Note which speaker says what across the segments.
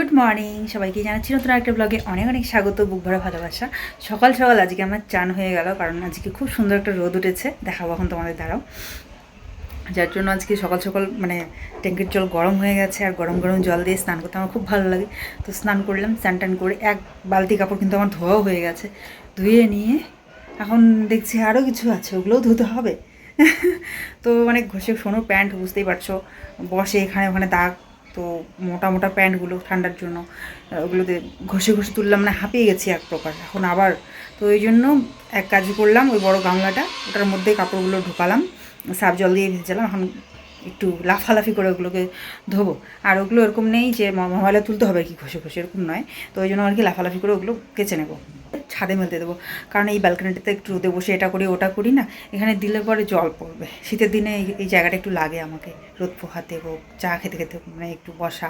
Speaker 1: Good morning সবাইকে জানাচ্ছি নতুন একটা ব্লগে অনেক অনেক স্বাগত, বুক ভরা ভালোবাসা। সকাল সকাল আজকে আমার চান হয়ে গেল, কারণ আজকে খুব সুন্দর একটা রোদ উঠেছে, দেখাবো এখন তোমাদের দ্বারাও। যার জন্য আজকে সকাল সকাল মানে ট্যাঙ্কির জল গরম হয়ে গেছে, আর গরম গরম জল দিয়ে স্নান করতে আমার খুব ভালো লাগে। তো স্নান করলাম, স্নান টান করে এক বালতি কাপড় কিন্তু আমার ধোয়াও হয়ে গেছে। ধুয়ে নিয়ে এখন দেখছি আরও কিছু আছে, ওগুলোও ধুতে হবে। তো মানে ঘষে শোনো প্যান্ট, বুঝতেই পারছো, বসে এখানে ওখানে দাগ, তো মোটা মোটা প্যান্টগুলো ঠান্ডার জন্য ওগুলোতে ঘষে ঘষে তুললাম, মানে হাঁপিয়ে গেছি এক প্রকার এখন আবার। তো ওই জন্য এক কাজ করলাম, ওই বড় গামলাটা ওটার মধ্যে কাপড়গুলো ঢোকালাম, সার্ফ জল দিয়ে ভেজালাম, এখন একটু লাফালাফি করে ওগুলোকে ধোবো। আর ওগুলো এরকম নেই যে মোবাইলে তুলতে হবে কি ঘষে ঘষে, এরকম নয়। তো ওই জন্য আর কি লাফালাফি করে ওগুলো কেচে নেবো, ছাদে মেলতে দেবো। কারণ এই ব্যালকনিটাতে একটু রোদে বসে এটা করি ওটা করি না, এখানে দিলে পরে জল পড়বে। শীতের দিনে এই জায়গাটা একটু লাগে আমাকে, রোদ পোহাতে হোক, চা খেতে খেতে মানে একটু বসা,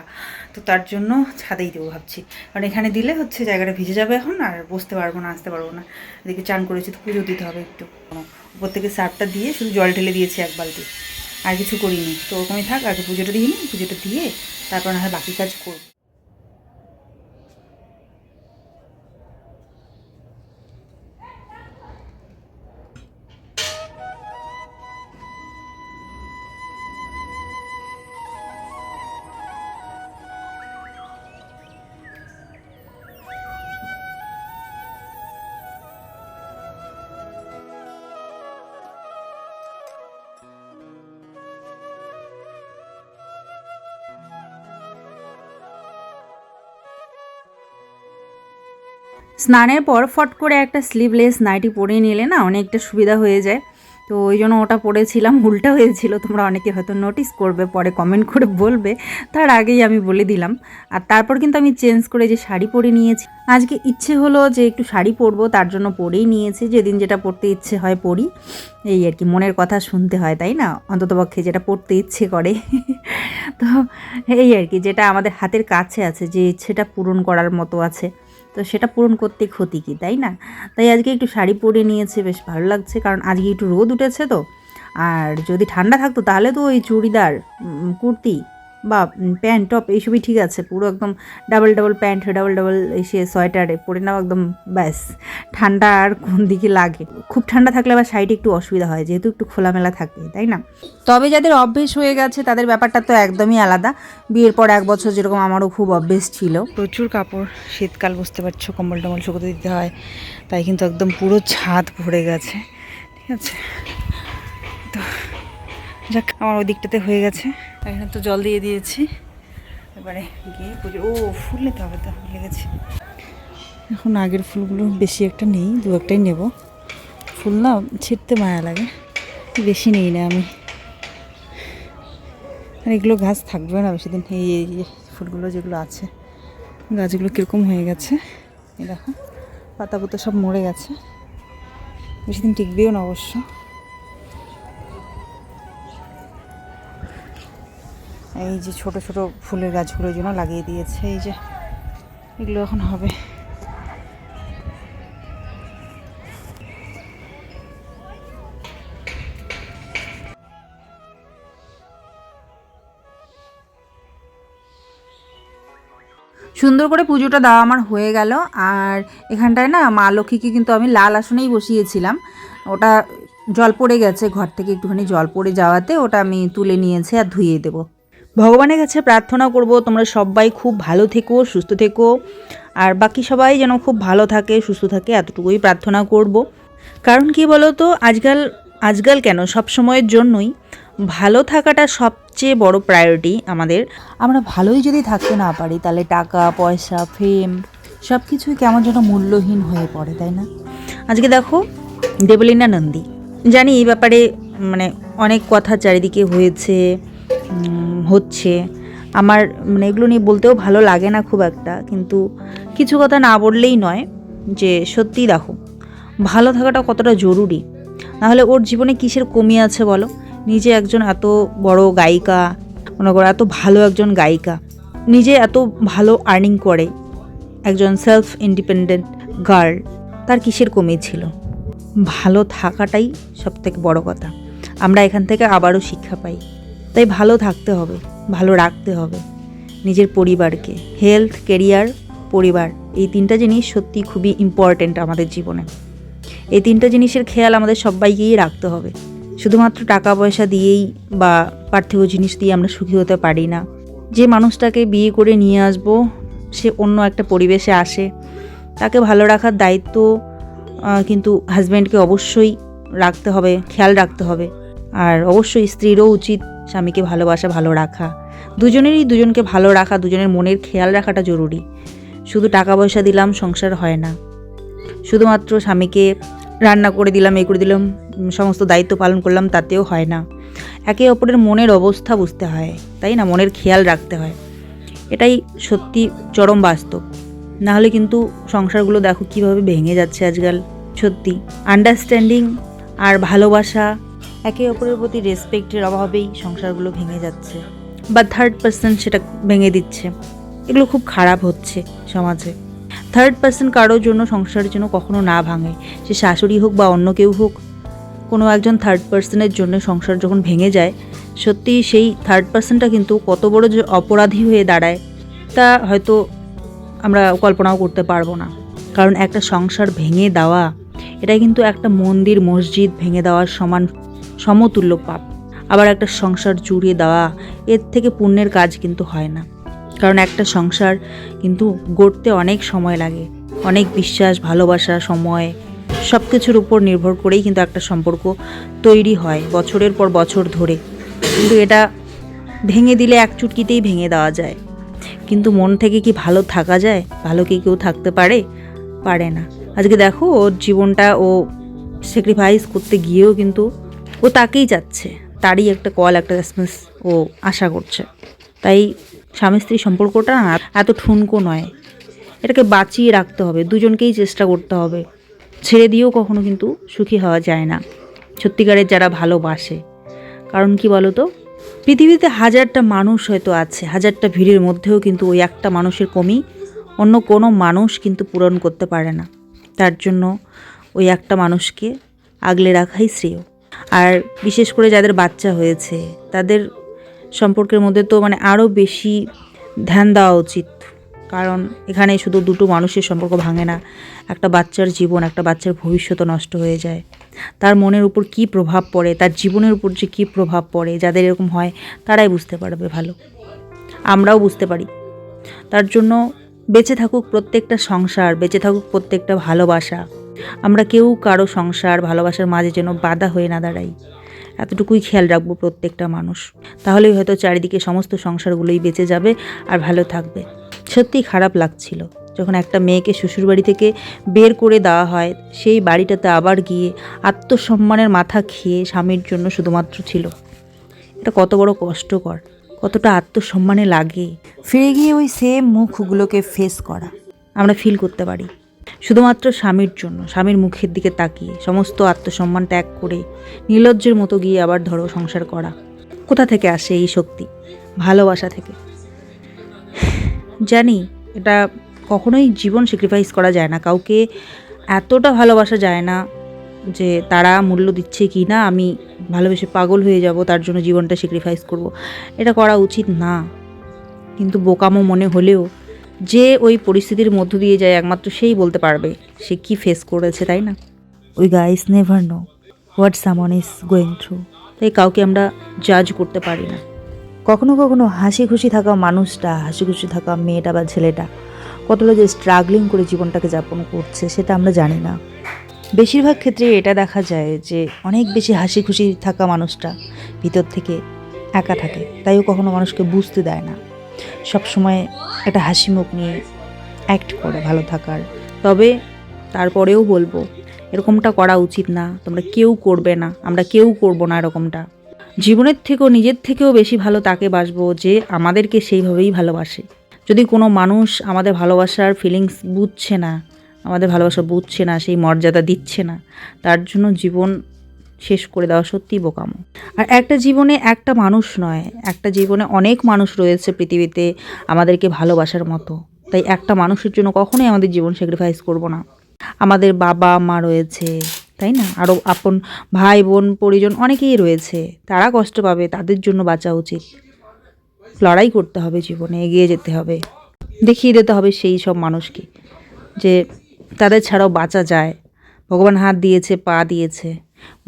Speaker 1: তো তার জন্য ছাদেই দেবো ভাবছি। কারণ এখানে দিলে হচ্ছে জায়গাটা ভিজে যাবে এখন, আর বসতে পারবো না, আসতে পারবো না। এদিকে চান করেছি তো পুজো দিতে হবে একটু, উপর থেকে সার্ফটা দিয়ে শুধু জল ঢেলে দিয়েছি এক বালতি, আর কিছু করিনি। তো ওরকমই থাক, আগে পুজোটা দিয়ে নিই, পুজোটা দিয়ে তারপর না হয় বাকি কাজ করবো। স্নানের পর ফট করে একটা স্লিভলেস নাইটি পরে নিলে না অনেকটা সুবিধা হয়ে যায়। তো ওই জন্য ওটা পরেছিলাম, উল্টা হয়েছিল, তোমরা অনেকে হয়তো নোটিস করবে, পরে কমেন্ট করে বলবে, তার আগেই আমি বলে দিলাম। আর তারপর কিন্তু আমি চেঞ্জ করে যে শাড়ি পরে নিয়েছি, আজকে ইচ্ছে হলো যে একটু শাড়ি পরবো, তার জন্য পরেই নিয়েছি। যেদিন যেটা পরতে ইচ্ছে হয় পরি, এই আর কি, মনের কথা শুনতে হয় তাই না, অন্ততপক্ষে যেটা পরতে ইচ্ছে করে। তো এই আর কি, যেটা আমাদের হাতের কাছে আছে, যে ইচ্ছেটা পূরণ করার মতো আছে, তো সেটা পূরণ করতে ক্ষতি কী, তাই না? তাই আজকে একটু শাড়ি পরে নিয়েছে, বেশ ভালো লাগছে, কারণ আজকে একটু রোদ উঠেছে তো। আর যদি ঠান্ডা থাকতো তাহলে তো ওই চুড়িদার, কুর্তি বা প্যান্ট টপ এইসবই ঠিক আছে, পুরো একদম double double pant, double double এসে সোয়েটারে পরে নাও একদম, ব্যাস। ঠান্ডা আর কোন দিকে লাগে, খুব ঠান্ডা থাকলে আবার শাড়িটা একটু অসুবিধা হয়, যেহেতু একটু খোলামেলা থাকে, তাই না? তবে যাদের অভ্যেস হয়ে গেছে তাদের ব্যাপারটা তো একদমই আলাদা। বিয়ের পর 1 বছর যেরকম আমারও খুব অভ্যেস ছিল, প্রচুর কাপড়, শীতকাল বুঝতে পারছো, কম্বল টম্বল শুকোতে দিতে হয়, তাই কিন্তু একদম পুরো ছাদ ভরে গেছে, ঠিক আছে। তো যাক, আমার ওই দিকটাতে হয়ে গেছে, এখানে তো জল দিয়ে দিয়েছি, এবারে গিয়ে পুজো। ও ফুল নিতে হবে তো, ভুলে গেছি। এখন আগের ফুলগুলো বেশি একটা নেই, 2-1টাই নেব। ফুল না ছিঁড়তে মায়া লাগে, বেশি নেই না আমি, আর এগুলো গাছ থাকবে না বেশি দিন। এই যে ফুলগুলো যেগুলো আছে, গাছগুলো কীরকম হয়ে গেছে, এই দেখো পাতা পুতো সব মরে গেছে, বেশি দিন টিকবেও না অবশ্য। এই যে ছোট ছোট ফুলের গাছগুলোর জন্য লাগিয়ে দিয়েছে, এই যে এগুলো এখন হবে। সুন্দর করে পুজোটা দেওয়া আমার হয়ে গেল। আর এখানটায় না মা লক্ষ্মীকে কিন্তু আমি লাল আসনেই বসিয়েছিলাম, ওটা জল পড়ে গেছে, ঘর থেকে একটুখানি জল পড়ে যাওয়াতে ওটা আমি তুলে নিয়েছি আর ধুয়ে দেবো। ভগবানের কাছে প্রার্থনা করব তোমরা সবাই খুব ভালো থেকো, সুস্থ থেকো, আর বাকি সবাই যেন খুব ভালো থাকে, সুস্থ থাকে, এতটুকুই প্রার্থনা করব। কারণ কি বলো তো, আজকাল কেন সব সময়ের জন্যই ভালো থাকাটা সবচেয়ে বড় প্রায়োরিটি আমাদের। আমরা ভালোই যদি থাকতে না পারি, তাহলে টাকা পয়সা, ফেম সব কিছুই কেমন যেন মূল্যহীন হয়ে পড়ে, তাই না? আজকে দেখো দেবলীনা নন্দী, জানি এই ব্যাপারে মানে অনেক কথা চারিদিকে হচ্ছে, আমার মানে এগুলো নিয়ে বলতেও ভালো লাগে না খুব একটা, কিন্তু কিছু কথা না বললেই নয়, যে সত্যিই দেখো ভালো থাকাটা কতটা জরুরি। নাহলে ওর জীবনে কিসের কমি আছে বলো? নিজে একজন এত বড় গায়িকা, মনে করো এত ভালো একজন গায়িকা, নিজে এত ভালো আর্নিং করে, একজন সেলফ ইন্ডিপেন্ডেন্ট গার্ল, তার কিসের কমি ছিল? ভালো থাকাটাই সবথেকে বড় কথা। আমরা এখান থেকে আবারও শিক্ষা পাই, তাই ভালো থাকতে হবে, ভালো রাখতে হবে, নিজের পরিবারকে। হেলথ, কেরিয়ার, পরিবার, এই তিনটা জিনিস সত্যি খুবই ইম্পর্ট্যান্ট আমাদের জীবনে। এই তিনটা জিনিসের খেয়াল আমাদের সবাইকেই রাখতে হবে। শুধুমাত্র টাকা পয়সা দিয়েই বা পার্থিব জিনিস দিয়ে আমরা সুখী হতে পারি না। যে মানুষটাকে বিয়ে করে নিয়ে আসবো সে অন্য একটা পরিবেশে আসে, তাকে ভালো রাখার দায়িত্ব কিন্তু হাজব্যান্ডকে অবশ্যই রাখতে হবে, খেয়াল রাখতে হবে। আর অবশ্যই স্ত্রীরও উচিত স্বামীকে ভালোবাসা, ভালো রাখা। দুজনেরই দুজনকে ভালো রাখা, দুজনের মনের খেয়াল রাখাটা জরুরি। শুধু টাকা পয়সা দিলাম সংসার হয় না। শুধুমাত্র স্বামীকে রান্না করে দিলাম, এই করে দিলাম, সমস্ত দায়িত্ব পালন করলাম, তাতেও হয় না। একে অপরের মনের অবস্থা বুঝতে হয়, তাই না? মনের খেয়াল রাখতে হয়। এটাই সত্যি চরম বাস্তব। নাহলে কিন্তু সংসারগুলো দেখো কীভাবে ভেঙে যাচ্ছে আজকাল। সত্যি আন্ডারস্ট্যান্ডিং আর ভালোবাসা, একে অপরের প্রতি রেসপেক্টের অভাবেই সংসারগুলো ভেঙে যাচ্ছে, বা থার্ড পার্সন সেটা ভেঙে দিচ্ছে। এগুলো খুব খারাপ হচ্ছে সমাজে। থার্ড পার্সন কারোর জন্য, সংসারের জন্য কখনো না ভাঙে, সে শাশুড়ি হোক বা অন্য কেউ হোক। কোনো একজন থার্ড পার্সনের জন্য সংসার যখন ভেঙে যায়, সত্যি সেই থার্ড পার্সনটা কিন্তু কত বড় যে অপরাধী হয়ে দাঁড়ায় তা হয়তো আমরা কল্পনাও করতে পারবো না। কারণ একটা সংসার ভেঙে দেওয়া, এটা কিন্তু একটা মন্দির মসজিদ ভেঙে দেওয়ার সমতুল্য পাপ। আবার একটা সংসার জুড়িয়ে দেওয়া, এর থেকে পুণ্যের কাজ কিন্তু হয় না। কারণ একটা সংসার কিন্তু গড়তে অনেক সময় লাগে, অনেক বিশ্বাস, ভালোবাসা, সময়, সব কিছুর উপর নির্ভর করেই কিন্তু একটা সম্পর্ক তৈরি হয় বছরের পর বছর ধরে। কিন্তু এটা ভেঙে দিলে এক চুটকিতেই ভেঙে দেওয়া যায়। কিন্তু মন থেকে কি ভালো থাকা যায়? ভালো কি কেউ থাকতে পারে? পারে না। আজকে দেখো ওর জীবনটা ও স্যাক্রিফাইস করতে গিয়েও কিন্তু ও তাকেই চাচ্ছে, তারই একটা কল, একটা রেসপন্স ও আশা করছে। তাই স্বামী স্ত্রী সম্পর্কটা এত ঠুনকো নয়, এটাকে বাঁচিয়ে রাখতে হবে, দুজনকেই চেষ্টা করতে হবে। ছেড়ে দিয়েও কখনো কিন্তু সুখী হওয়া যায় না সত্যিকারের যারা ভালোবাসে। কারণ কি বলো তো, পৃথিবীতে হাজারটা মানুষ হয়তো আছে, হাজারটা ভিড়ের মধ্যেও কিন্তু ওই একটা মানুষের কমি অন্য কোনো মানুষ কিন্তু পূরণ করতে পারে না। তার জন্য ওই একটা মানুষকে আগলে রাখাই শ্রেয়। আর বিশেষ করে যাদের বাচ্চা হয়েছে তাদের সম্পর্কের মধ্যে তো আরও বেশি ধ্যান দেওয়া উচিত। কারণ এখানে শুধু দুটো মানুষের সম্পর্ক ভাঙে না, একটা বাচ্চার জীবন, একটা বাচ্চার ভবিষ্যৎ নষ্ট হয়ে যায়। তার মনের উপর কী প্রভাব পড়ে, তার জীবনের উপর যে কী প্রভাব পড়ে, যাদের এরকম হয় তারাই বুঝতে পারবে ভালো। আমরাও বুঝতে পারি। তার জন্য বেঁচে থাকুক প্রত্যেকটা সংসার, বেঁচে থাকুক প্রত্যেকটা ভালোবাসা। আমরা কেউ কারো সংসার, ভালোবাসার মাঝে যেন বাধা হয়ে না দাঁড়াই, এতটুকুই খেয়াল রাখবো প্রত্যেকটা মানুষ। তাহলেই হয়তো চারিদিকে সমস্ত সংসারগুলোই বেঁচে যাবে আর ভালো থাকবে। সত্যিই খারাপ লাগছিল যখন একটা মেয়েকে শ্বশুরবাড়ি থেকে বের করে দেওয়া হয়, সেই বাড়িটাতে আবার গিয়ে আত্মসম্মানের মাথা খেয়ে স্বামীর জন্য শুধুমাত্র ছিল। এটা কত বড় কষ্টকর, কতটা আত্মসম্মানে লাগে ফিরে গিয়ে ওই সেম মুখগুলোকে ফেস করা। আমরা ফিল করতে পারি শুধুমাত্র স্বামীর জন্য, স্বামীর মুখের দিকে তাকিয়ে সমস্ত আত্মসম্মান ত্যাগ করে নির্লজ্জের মতো গিয়ে আবার ধরো সংসার করা। কোথা থেকে আসে এই শক্তি? ভালোবাসা থেকে। জানি এটা কখনোই জীবন স্যাক্রিফাইস করা যায় না, কাউকে এতটা ভালোবাসা যায় না যে তারা মূল্য দিচ্ছে কি না আমি ভালোবেসে পাগল হয়ে যাব, তার জন্য জীবনটা স্যাক্রিফাইস করব। এটা করা উচিত না। কিন্তু বোকামো মনে হলেও যে ওই পরিস্থিতির মধ্য দিয়ে যায় একমাত্র সেই বলতে পারবে সে কি ফেস করেছে, তাই না? We guys never know what someone is going through. তাই কাউকে আমরা জাজ করতে পারি না। কখনো কখনো হাসি খুশি থাকা মানুষটা, হাসি খুশি থাকা মেয়েটা বা ছেলেটা কতটা যে স্ট্রাগলিং করে জীবনটাকে যাপন করছে সেটা আমরা জানি না। বেশিরভাগ ক্ষেত্রে এটা দেখা যায় যে অনেক বেশি হাসি খুশি থাকা মানুষটা ভিতর থেকে একা থাকে, তাইও কখনো মানুষকে বুঝতে দেয় না। সবসময় একটা হাসি মুখ নিয়ে অ্যাক্ট করে ভালো থাকার। তবে তারপরেও বলবো এরকমটা করা উচিত না, তোমরা কেউ করবে না, আমরা কেউ করবো না এরকমটা। জীবনের থেকেও, নিজের থেকেও বেশি ভালো তাকে বাসবো যে আমাদেরকে সেইভাবেই ভালোবাসে। যদি কোনো মানুষ আমাদের ভালোবাসার ফিলিংস বুঝছে না, আমাদের ভালোবাসা বুঝছে না, সেই মর্যাদা দিচ্ছে না, তার জন্য জীবন শেষ করে দেওয়া সত্যিই বোকামো। আর একটা জীবনে একটা মানুষ নয়, একটা জীবনে অনেক মানুষ রয়েছে পৃথিবীতে আমাদেরকে ভালোবাসার মতো। তাই একটা মানুষের জন্য কখনোই আমাদের জীবন স্যাক্রিফাইস করব না। আমাদের বাবা মা রয়েছে, তাই না? আরও আপন ভাই বোন পরিজন অনেকেই রয়েছে, তারা কষ্ট পাবে, তাদের জন্য বাঁচা উচিত। লড়াই করতে হবে, জীবনে এগিয়ে যেতে হবে, দেখিয়ে দিতে হবে সেই সব মানুষকে যে তাদের ছাড়াও বাঁচা যায়। ভগবান হাত দিয়েছে, পা দিয়েছে।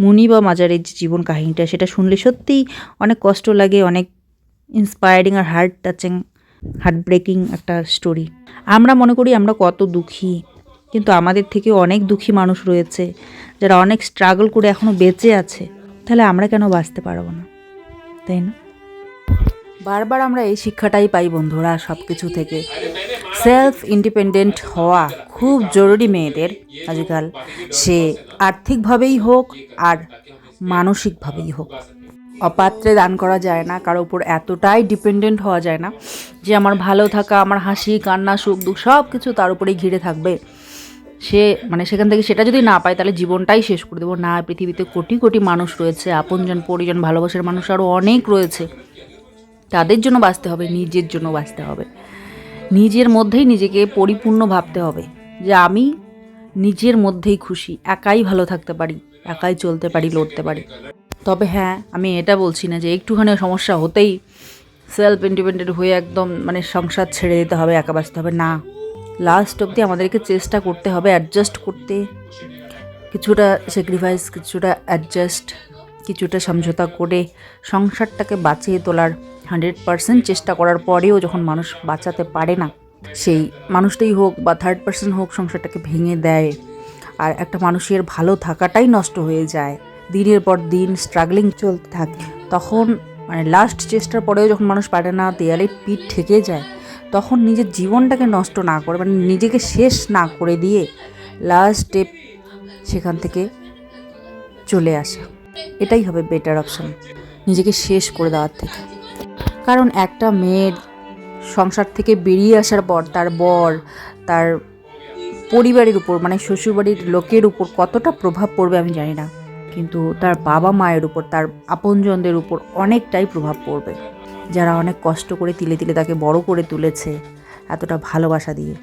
Speaker 1: মুনি বা মাজারের যে জীবন কাহিনীটা, সেটা শুনলে সত্যিই অনেক কষ্ট লাগে, অনেক ইন্সপায়ারিং আর হার্ট টাচিং, হার্ট ব্রেকিং একটা স্টোরি। আমরা মনে করি আমরা কত দুঃখী, কিন্তু আমাদের থেকে অনেক দুঃখী মানুষ রয়েছে যারা অনেক স্ট্রাগল করে এখনও বেঁচে আছে। তাহলে আমরা কেন বাঁচতে পারবো না, তাই না? বারবার আমরা এই শিক্ষাটাই পাই বন্ধুরা সব কিছু থেকে। সেলফ ইন্ডিপেন্ডেন্ট হওয়া খুব জরুরি মেয়েদের আজকাল, সে আর্থিকভাবেই হোক আর মানসিকভাবেই হোক। অপাত্রে দান করা যায় না, কারো উপর এতটাই ডিপেন্ডেন্ট হওয়া যায় না যে আমার ভালো থাকা, আমার হাসি কান্না সুখ দুঃখ সব কিছু তার উপরেই ঘিরে থাকবে। সে সেখান থেকে সেটা যদি না পায় তাহলে জীবনটাই শেষ করে দেবো। না, পৃথিবীতে কোটি কোটি মানুষ রয়েছে, আপনজন পরিজন ভালোবাসার মানুষ আরও অনেক রয়েছে। তাদের জন্য বাঁচতে হবে, নিজের জন্য বাঁচতে হবে। নিজের মধ্যেই নিজেকে পরিপূর্ণ ভাবতে হবে যে আমি নিজের মধ্যেই খুশি, একাই ভালো থাকতে পারি, একাই চলতে পারি, লড়তে পারি। তবে হ্যাঁ, আমি এটা বলছি না যে একটুখানি সমস্যা হতেই সেলফ ইন্ডিপেন্ডেন্ট হয়ে একদম সংসার ছেড়ে দিতে হবে, একা বাঁচতে হবে না। লাস্ট অবধি আমাদেরকে চেষ্টা করতে হবে অ্যাডজাস্ট করতে, কিছুটা স্যাক্রিফাইস, কিছুটা অ্যাডজাস্ট, কিছুটা সমঝোতা করে সংসারটাকে বাঁচিয়ে তোলার 100% চেষ্টা করার পরেও যখন মানুষ বাঁচাতে পারে না, সেই মানুষটাই হোক বা থার্ড পার্সন হোক সংসারটাকে ভেঙে দেয়, আর একটা মানুষের ভালো থাকাটাই নষ্ট হয়ে যায়, দিনের পর দিন স্ট্রাগলিং চলতে থাকে, তখন লাস্ট চেষ্টার পরেও যখন মানুষ পারে না, দেয়ালে পিঠ ঠেকে যায়, তখন নিজের জীবনটাকে নষ্ট না করে, নিজেকে শেষ না করে দিয়ে লাস্ট স্টেপ সেখান থেকে চলে আসা, এটাই হবে বেটার অপশন নিজেকে শেষ করে দেওয়ার থেকে। কারণ একটা মেয়ের সংসার থেকে বেরিয়ে আসার পর তার বর, তার পরিবারের উপর শ্বশুরবাড়ির লোকের উপর কতটা প্রভাব পড়বে আমি জানি না, কিন্তু তার বাবা মায়ের উপর, তার আপনজনদের উপর অনেকটাই প্রভাব পড়বে, যারা অনেক কষ্ট করে তিলে তিলে তাকে বড় করে তুলেছে এতটা ভালোবাসা দিয়ে।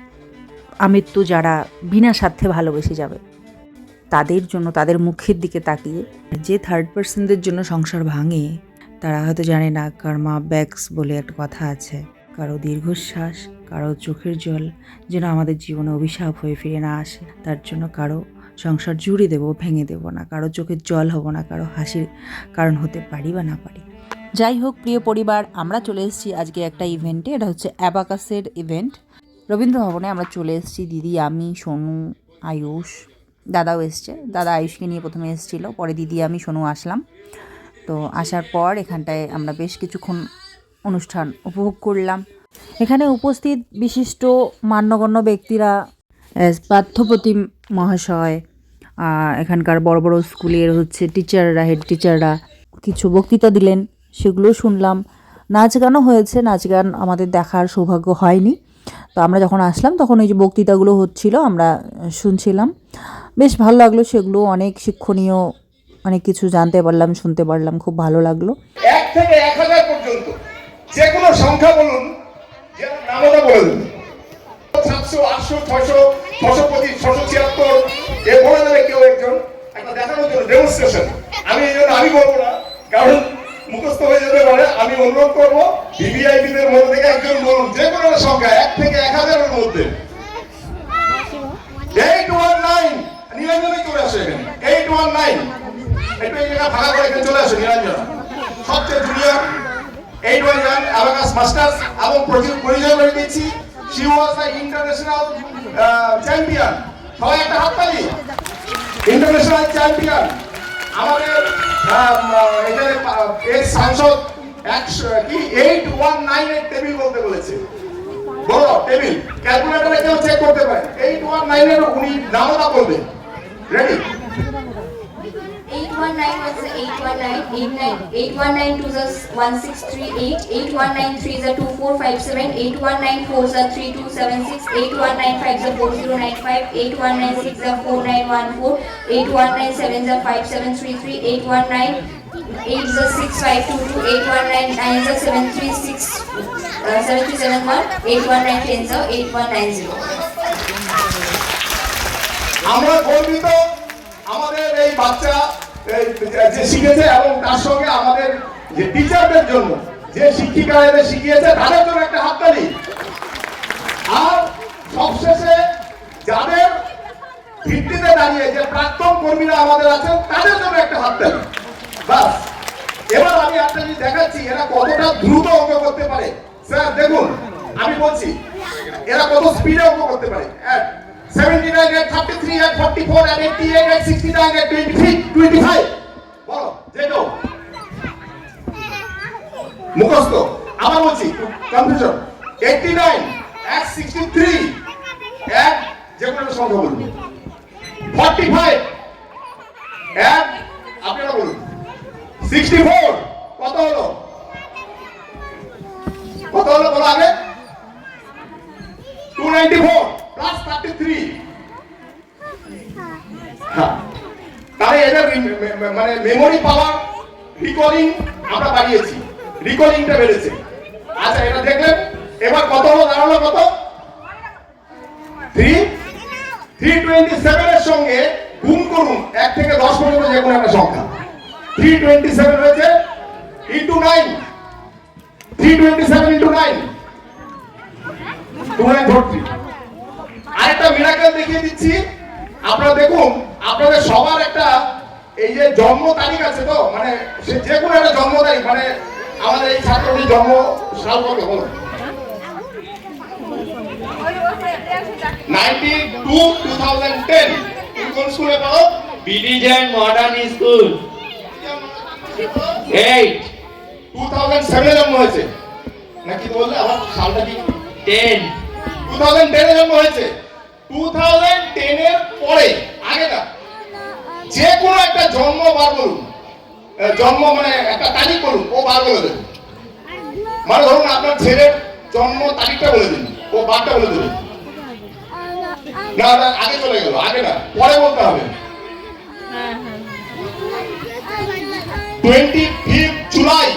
Speaker 1: আমৃত্যু যারা বিনা স্বার্থে ভালোবেসে যাবে, তাদের জন্য, তাদের মুখের দিকে তাকিয়ে যে থার্ড পার্সনদের জন্য সংসার ভাঙে, তারা হয়তো জানে না কার্মা ব্যাকস বলে একটা কথা আছে। কারো দীর্ঘশ্বাস, কারো চোখের জল যেন আমাদের জীবনে অভিশাপ হয়ে ফিরে না আসে, তার জন্য কারো সংসার জুড়ে দেবো, ভেঙে দেবো না, কারো চোখের জল হব না, কারো হাসির কারণ হতে পারি বা না পারি। যাই হোক প্রিয় পরিবার, আমরা চলে এসেছি আজকে একটা ইভেন্টে। এটা হচ্ছে অ্যাবাকাসের ইভেন্ট, রবীন্দ্র ভবনে আমরা চলে এসেছি। দিদি, আমি, সোনু, আয়ুষ, দাদাও এসছে। দাদা আয়ুষকে নিয়ে প্রথমে এসেছিলো, পরে দিদি, আমি, সোনু আসলাম। তো আসার পর এখানটায় আমরা বেশ কিছুক্ষণ অনুষ্ঠান উপভোগ করলাম। এখানে উপস্থিত বিশিষ্ট মান্যগণ্য ব্যক্তিরা, পার্থপ্রতিম মহাশয়, এখানকার বড় বড় স্কুলের টিচাররা, হেড টিচাররা কিছু বক্তৃতা দিলেন, সেগুলো শুনলাম। নাচ গানও হয়েছে, নাচ গান আমাদের দেখার সৌভাগ্য হয়নি। তো আমরা যখন আসলাম তখন এই যে বক্তৃতাগুলো হচ্ছিল আমরা শুনছিলাম, বেশ ভালো লাগলো। সেগুলো অনেক শিক্ষণীয়, অনেক কিছু জানতে পারলাম, শুনতে পারলাম, খুব ভালো লাগলো।
Speaker 2: 1 থেকে 1000 পর্যন্ত যে কোনো সংখ্যা বলুন, যে নামটা বলে দিন, 700, 800, 600, 625, 676 এ বলে দেবে কেউ একজন, একটা দেখানোর জন্য ডেমনস্ট্রেশন। আমি বলবো না, কারণ মুখস্থ হয়ে যেতে পারে। আমি অনুরোধ করবো ভিভিআইপিদের মধ্যে থেকে একজন বলুন যে কোনো সংখ্যা 1 থেকে 1000 এর মধ্যে। 819 নিরঞ্জনে চলে আসে এখানে, 819 একটু এই জায়গা ভাড়া করে এখানে চলে আসে নিরঞ্জন, সবচেয়ে জুনিয়র 819 অ্যাবাকাস মাস্টার্স, এবং পরিচয় করে দিচ্ছি, she was the international champion। সবাই একটা হাততালি, ইন্টারন্যাশনাল চ্যাম্পিয়ন। আমাদের এখানে এর সাংসদ 819 এর টেবিল বলতে বলেছে, বড় টেবিল, ক্যালকুলেটরে কেউ চেক করতে পারে। 819 এর উনি নামটা বলবে। Ready?
Speaker 3: 819 was 819, 819 2 is 1638, 819 3 is 2457, 819 4 is 3276, 819 5 is 4095, 819 6 is 4914, 819 7 is 5733, 819 8 is 6522, 819 9 is 736 7371, 819 10 is 8190.
Speaker 2: আমরা গর্বিত আমাদের এই বাচ্চা যে শিখেছে, এবং তার সঙ্গে আমাদের যে টিচারদের জন্য যে শিক্ষিকারা এদের শিখিয়েছে তাদের জন্য একটা হাততালি। আর সবশেষে যাদের ভিত্তিতে দাঁড়িয়ে যে প্রাক্তন কর্মীরা আমাদের আছেন তাদের জন্য একটা হাততালি। বাস, এবার আমি আপনাকে দেখাচ্ছি এরা কতটা দ্রুত অঙ্ক করতে পারে। স্যার দেখুন, আমি বলছি এরা কত স্পিডে অঙ্ক করতে পারে। 79 at 33 at 44 at 88 at 69 at 23 25 বলো যেটো মুখস্থ। আবার বলছি কনফিউশন 89 at 63 at যে কোনো সংখ্যা বলুন 45 at আপনারা বলুন 64 কত হলো বলো আগে 294 প্লাস 33। হ্যাঁ, তাহলে এদের মানে মেমোরি পাওয়ার রিকলিং আমরা বাড়িয়েছি, রিকলিংটা বেড়েছে। আচ্ছা এটা দেখলেন, এবার কত হলো দাঁড়ালো কত 327 এর সঙ্গে গুণ করুন 1 থেকে 10 পর্যন্ত যে কোনো একটা সংখ্যা। 327 হয়েছে ইনটু 9, 327 ইনটু 9 243। আরেকটা মিরাকেল দেখিয়ে দিচ্ছি, আপনারা দেখুন আপনাদের সবার একটা এই যে জন্ম তারিখ আছে তো, মানে সে যে কোনো একটা জন্ম তারিখ, মানে আমাদের এই ছাত্রটির জন্ম সাল কত বলো 2010 তুমি কোন স্কুলে পড়ো?
Speaker 4: বিডিজেন মডার্ন স্কুল 8
Speaker 2: 2007 এ জন্ম হয়েছে নাকি বললে আমার সালটা কি
Speaker 4: 10
Speaker 2: 2010 এ জন্ম হয়েছে। 2010 এর পরে আগে না যে কোনো একটা জন্ম বার বলুন, জন্ম মানে একটা তারিখ বলুন, ও বার বলে দেবে। মানে ধরুন আপনার ছেলের জন্ম তারিখটা বলে দিন, ও বারটা বলে দেবে। না না আগে চলে গেল, আগে না পরে বলতে হবে। 25 জুলাই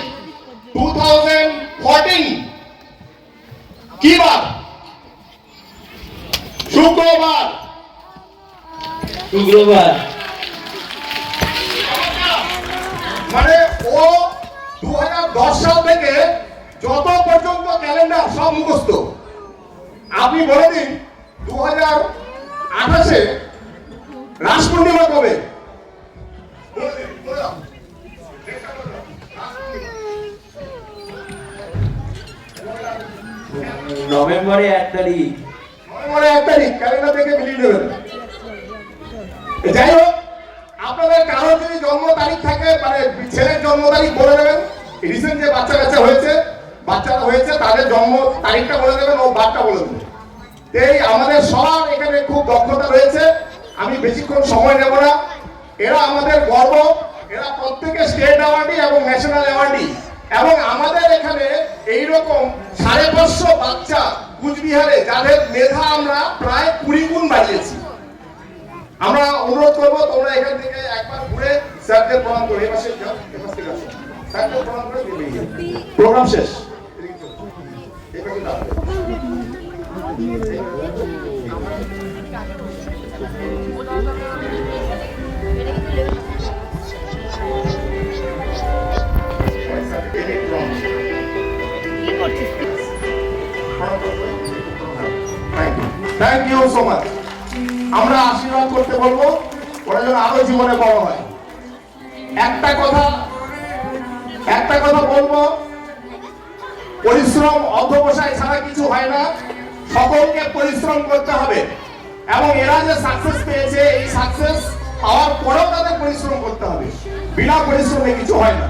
Speaker 2: 2014 কি বার? শুক্রবার। মানে ও 2010 সাল থেকে যত পর্যন্ত ক্যালেন্ডার সব মুখস্থ। আপনি বলে দিন 2028 রাস পূর্ণিমা কবে?
Speaker 4: নভেম্বরে 1 তারিখ।
Speaker 2: নভেম্বরে 1 তারিখ ক্যালেন্ডার থেকে মিলিয়ে নেবেন। যাই হোক, আপনাদের কারো যদি জন্ম তারিখ থাকে, মানে ছেলের জন্ম তারিখ বলে দেবেন। রিসেন্ট যে বাচ্চারা হয়েছে তাদের জন্ম তারিখটা বলে দেবেন, ও বারটা বলে দেবেন। এই আমাদের সবার এখানে খুব দক্ষতা রয়েছে, আমি বেশিক্ষণ সময় নেব না। এরা আমাদের গর্ব, এরা প্রত্যেকে স্টেট অ্যাওয়ার্ডি এবং ন্যাশনাল অ্যাওয়ার্ডি। এবং আমাদের এখানে এইরকম 550 বাচ্চা কুচবিহারে যাদের মেধা আমরা প্রায় 20 গুণ বাড়িয়েছি। আমরা অনুরোধ করবো তোমরা এখান থেকে একবার ঘুরে স্যারদের প্রণাম করো। এই পাশে যাও, এই পাশ থেকে আসো, স্যারদের প্রণাম করে বেরিয়ে যাও। প্রোগ্রাম শেষ। এই পাশে দাও। Thank you so much. আমরা আশীর্বাদ করতে বলবো ওরা যেন আরো জীবনে বড় হয়। একটা কথা বলবো, পরিশ্রম অধ্যবসায় ছাড়া কিছু হয় না, সকলকে পরিশ্রম করতে হবে। এবং এরা যে সাকসেস পেয়েছে, এই সাকসেস পাওয়ার পরেও তাদের পরিশ্রম করতে হবে, বিনা পরিশ্রমে কিছু হয় না।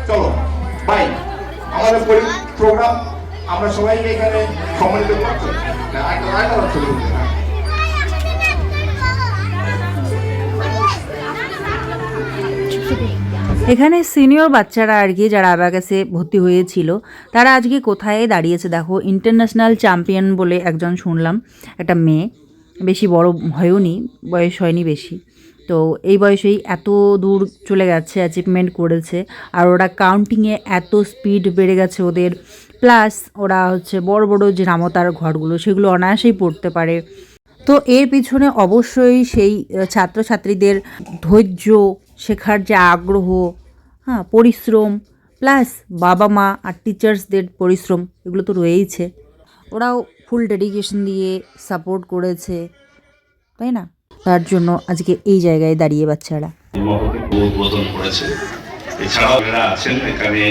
Speaker 2: চলো বাই, আমাদের প্রোগ্রাম আমরা সবাইকে এখানে সম্মানিত করছি।
Speaker 1: এখানে সিনিয়র বাচ্চারা আর কি যারা অ্যাবাকাসে ভর্তি হয়েছিল তারা আজকে কোথায় দাঁড়িয়েছে দেখো। ইন্টারন্যাশনাল চ্যাম্পিয়ন বলে একজন শুনলাম, একটা মেয়ে, বেশি বড় হয়ওনি, বয়স হয়নি বেশি, তো এই বয়সেই এত দূর চলে গেছে, অ্যাচিভমেন্ট করেছে। আর ওরা কাউন্টিংয়ে এত স্পিড বেড়ে গেছে ওদের, প্লাস ওরা হচ্ছে বড় বড় যে নামতার ঘরগুলো সেগুলো অনায়াসেই পড়তে পারে। তো এর পিছনে অবশ্যই সেই ছাত্রছাত্রীদের ধৈর্য, শেখার যে আগ্রহ, হ্যাঁ, পরিশ্রম, প্লাস বাবা মা আর টিচার্সদের পরিশ্রম এগুলো তো রয়েইছে, ওরাও ফুল ডেডিকেশন দিয়ে সাপোর্ট করেছে, তাই না? তার জন্য আজকে এই জায়গায় দাঁড়িয়ে বাচ্চারা।
Speaker 5: উদ্বোধন করেছে। এছাড়াও যারা আছেন এখানে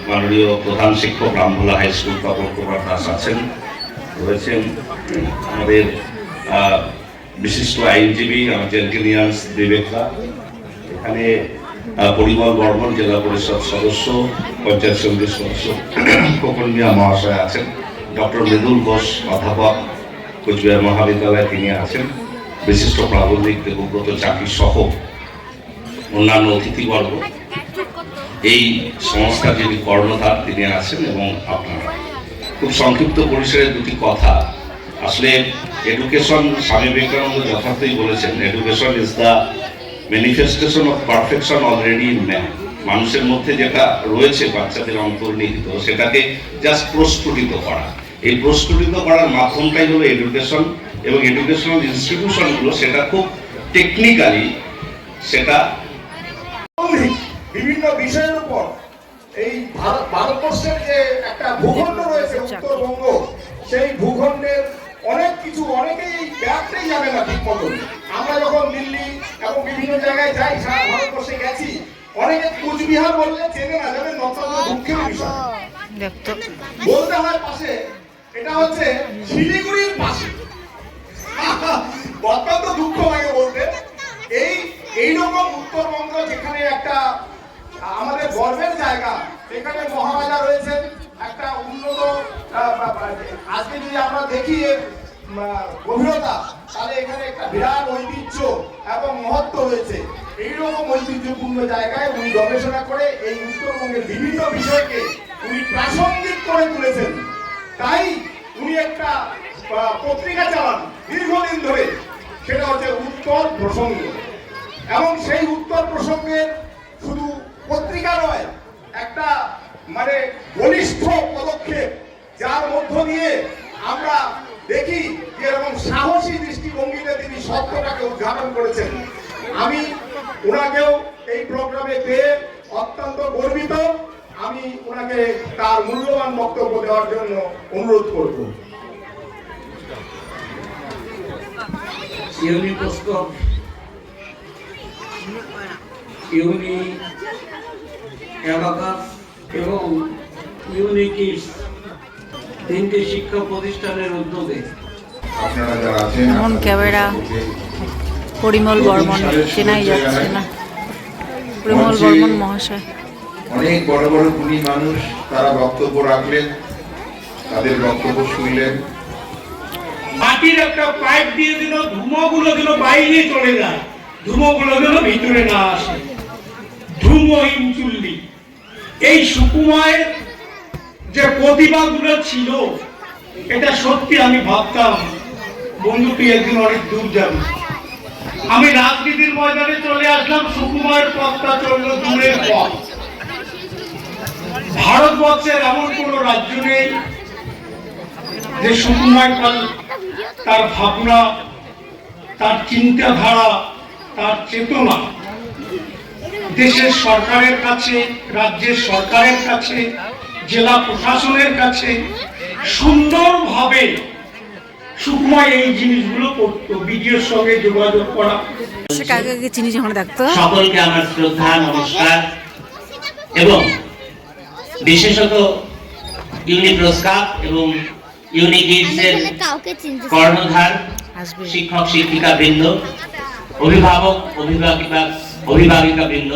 Speaker 5: মাননীয় প্রধান শিক্ষক রামভোলা হাই স্কুল তপন কুমার দাস আছেন, রয়েছেন আমাদের বিশিষ্ট আইনজীবী জেন্টিনিয়ান্স বিবেকদা, এখানে পরিমল বর্মন জেলা পরিষদ সদস্য, পঞ্চায়েত সমিতির সদস্য খোকন মিয়া মহাশয় আছেন, ডক্টর মৃদুল ঘোষ অধ্যাপক কোচবিহার মহাবিদ্যালয়ে তিনি আছেন, বিশিষ্ট প্রাবন্ধিক দেবব্রত চাকরি সহ অন্যান্য অতিথিবর্গ, এই সংস্থার যিনি কর্ণধার তিনি আছেন এবং আপনারা। খুব সংক্ষিপ্ত পরিসরে দুটি কথা। আসলে এডুকেশন, স্বামী বিবেকানন্দ যথার্থই বলেছেন, education is the manifestation of perfection already in man. মানুষের মধ্যে যেটা রয়েছে বাচ্চাদের অন্তর্নিহিত, সেটাকে জাস্ট প্রস্ফুটিত করা। এই প্রস্ফুটিত করার মাধ্যমটাই হলো এডুকেশন, এবং এডুকেশনাল ইনস্টিটিউশনগুলো সেটা খুব টেকনিক্যালি সেটা
Speaker 2: বিভিন্ন বিষয়ের উপর এই ভারতবর্ষের যে একটা ভূখণ্ড রয়েছে উত্তরবঙ্গ, সেই ভূখণ্ডের অনেক কিছু অনেকেই ব্যাপটাই যাবে না ঠিক মতন। আমরা যখন দিল্লি এবং বিভিন্ন জায়গায় যাই, সারা ভারতবর্ষে গেছি, অনেকে কুচবিহার বললে চেনে না, যাবেন অত্যন্ত দুঃখের বিষয়। বলতে হয় পাশে, এটা হচ্ছে শিলিগুড়ির পাশে। অত্যন্ত দুঃখ লাগে বলতে। এইরকম উত্তরবঙ্গ যেখানে একটা আমাদের গর্বের জায়গা, এখানে মহারাজা রয়েছেন, একটা উন্নত, আজকে যদি আমরা দেখি গভীরতা, তাহলে এখানে একটা বিরাট ঐতিহ্য এবং মহত্ব রয়েছে। এইরকম ঐতিহ্যপূর্ণ জায়গায় উনি গবেষণা করে এই উত্তরবঙ্গের বিভিন্ন বিষয়কে উনি প্রাসঙ্গিক করে তুলেছেন। তাই উনি একটা পত্রিকা চালান দীর্ঘদিন ধরে, সেটা হচ্ছে উত্তর প্রসঙ্গ। এবং সেই উত্তর প্রসঙ্গের শুধু পত্রিকা নয়, একটা মানে বলিষ্ঠ পদক্ষেপ, যার মধ্য দিয়ে আমরা দেখি যে এরকম সাহসী দৃষ্টিভঙ্গিতে তিনি সত্যটাকে উদ্ঘাটন করেছেন। আমি ওনাকেও এই প্রোগ্রামে পেয়ে অত্যন্ত গর্বিত। আমি ওনাকে তার মূল্যবান বক্তব্য দেওয়ার জন্য অনুরোধ করব।
Speaker 6: এবং ইউনিকিডস তিনটি শিক্ষা প্রতিষ্ঠানের উদ্যোগে
Speaker 2: আপনারা যারা আছেন,
Speaker 1: এমন ক্যামেরা পরিমল বর্মন, চেনাই যাচ্ছে না, পরিমল বর্মন মহাশয়।
Speaker 2: অনেক বড় বড় গুণী মানুষ তারা বক্তব্য রাখলেন, তাদের বক্তব্য শুনলেন।
Speaker 6: মাটির একটা পাইপ দিয়ে দিল, ধুমোগুলো যেন বাইরে চলে যায়, ধুমোগুলো যেন ভিতরে না আসে, ধুমোহীন চুল্লি। এই সুকুমারের যে প্রতিভাগুলো ছিল, এটা সত্যি আমি ভাবতাম বন্ধুটি একদিন অনেক দূর যাবে। আমি রাজনীতির ময়দানে চলে আসলাম, সুকুমারের পথটা চললো দূরের পথ। ভারতবর্ষের এমন কোন রাজ্য নেই যে সুকুমার তার ভাবনা, তার চিন্তাধারা, তার চেতনা দেশের সরকারের কাছে, রাজ্যের সরকারের কাছে, জেলা প্রশাসনের কাছে সুন্দরভাবে সুকুমার এই জিনিসগুলো করতো। বিডিওর সঙ্গে যোগাযোগ করা,
Speaker 7: সকলকে আমার শ্রদ্ধা নমস্কার, এবং বিশেষত ইউনি পুরস্কার এবং ইউনিকিডসের কর্ণধার শিক্ষক শিক্ষিকা বৃন্দ, অভিভাবক অভিভাবিকা বৃন্দ,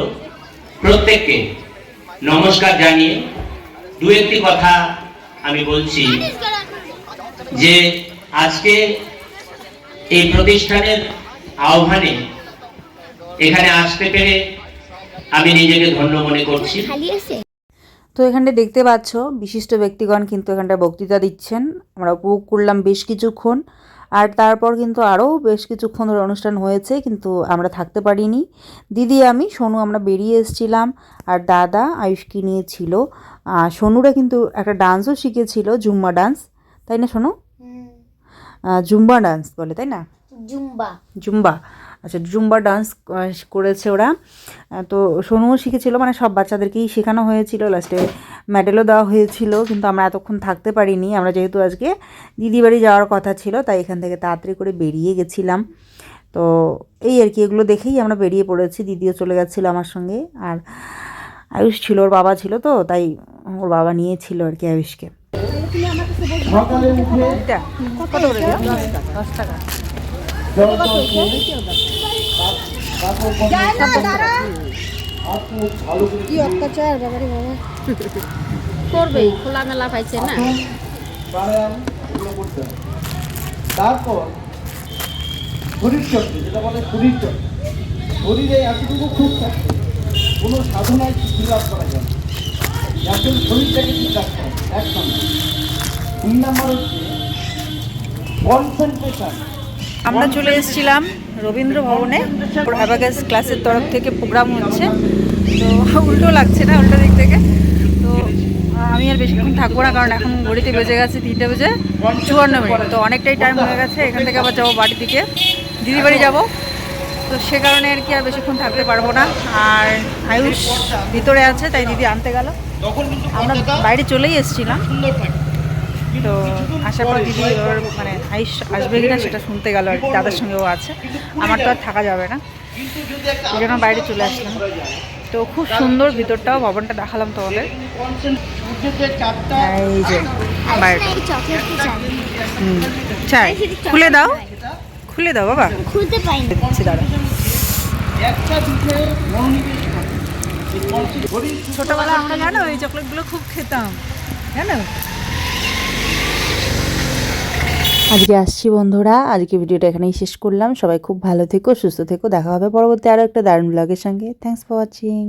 Speaker 7: প্রত্যেককে নমস্কার জানিয়ে দু একটি কথা আমি বলছি যে আজকে এই প্রতিষ্ঠানের আহ্বানে এখানে আসতে পেরে আমি নিজেকে ধন্য মনে করছি।
Speaker 1: তো এখানটা দেখতে পাচ্ছ বিশিষ্ট ব্যক্তিগণ কিন্তু এখানটা বক্তৃতা দিচ্ছেন, আমরা উপভোগ করলাম বেশ কিছুক্ষণ। আর তারপর কিন্তু আরও বেশ কিছুক্ষণ ধরে অনুষ্ঠান হয়েছে, কিন্তু আমরা থাকতে পারিনি। দিদি, আমি, সোনু আমরা বেরিয়ে এসেছিলাম, আর দাদা আয়ুষকে নিয়ে ছিল। সোনুরা কিন্তু একটা ডান্সও শিখেছিল, জুম্বা ডান্স, তাই না সোনু? জুম্বা ডান্স বলে, তাই না? জুম্বা। আচ্ছা জুম্বা ডান্স করেছে ওরা। তো সোনুও শিখেছিল, মানে সব বাচ্চাদেরকেই শেখানো হয়েছিল, লাস্টে মেডেলও দেওয়া হয়েছিল। কিন্তু আমরা এতক্ষণ থাকতে পারিনি, আমরা যেহেতু আজকে দিদি বাড়ি যাওয়ার কথা ছিল তাই এখান থেকে তাড়াতাড়ি করে বেরিয়ে গেছিলাম। তো এই আর কি, এগুলো দেখেই আমরা বেরিয়ে পড়েছি। দিদিও চলে গেছিলো আমার সঙ্গে, আর আয়ুষ ছিল, ওর বাবা ছিল, তো তাই ওর বাবা নিয়েছিল আর কি আয়ুষকে। কত করে? 10 টাকা।
Speaker 8: কি অত্যাচার বাবারে বাবা করবেই, খোলামেলা পাইছে না।
Speaker 9: তারপর শরীর চর্চা, যেটা বলে শরীর চর্চা, শরীরে এতটুকু খুব থাকে, কোনো সাধনায় ঠিক লাভ করা যায় না। একজন শরীরটাকে ঠিক রাখতে হবে, 1 নম্বর। 2 নম্বর হচ্ছে কনসেন্ট্রেশন।
Speaker 1: আমরা চলে এসেছিলাম রবীন্দ্র ভবনে, অ্যাবাকাস ক্লাসের তরফ থেকে প্রোগ্রাম হচ্ছে। তো উল্টো লাগছে না, উল্টো দিক থেকে। তো আমি আর বেশিক্ষণ থাকবো না, কারণ এখন ঘড়িতে বেজে গেছে 3টে বেজে 54 মিনিট। তো অনেকটাই টাইম হয়ে গেছে, এখান থেকে আবার যাবো বাড়ির দিকে, দিদি বাড়ি যাবো। তো সে কারণে আর কি আর বেশিক্ষণ থাকতে পারবো না। আর আয়ুষ ভিতরে আছে, তাই দিদি আনতে গেল। আমরা বাইরে চলেই এসেছিলাম, তো আসার পর দিদি ওর মানে আয়ুষ আসবে কিনা সেটা শুনতে গেল আর কি, দাদার সঙ্গে ও আছে। আমার তো আর থাকা যাবে না, এই জন্য বাইরে চলে আসলাম। তো খুব সুন্দর ভিতরটাও, ভবনটা দেখালাম তোমাদের। এই যে বাইরেটা, চাই খুলে দাও, খুলে দাও বাবা,
Speaker 8: খুলতে পাইনি।
Speaker 1: দাঁড়া। ছোটবেলা আমরা জানো এই চকলেটগুলো খুব খেতাম, জানো। আজকে আসছি বন্ধুরা, আজকে ভিডিওটা এখানেই শেষ করলাম। সবাই খুব ভালো থেকো, সুস্থ থেকো, দেখা হবে পরবর্তী আরও একটা দারুণ ব্লগের সঙ্গে। Thanks for watching.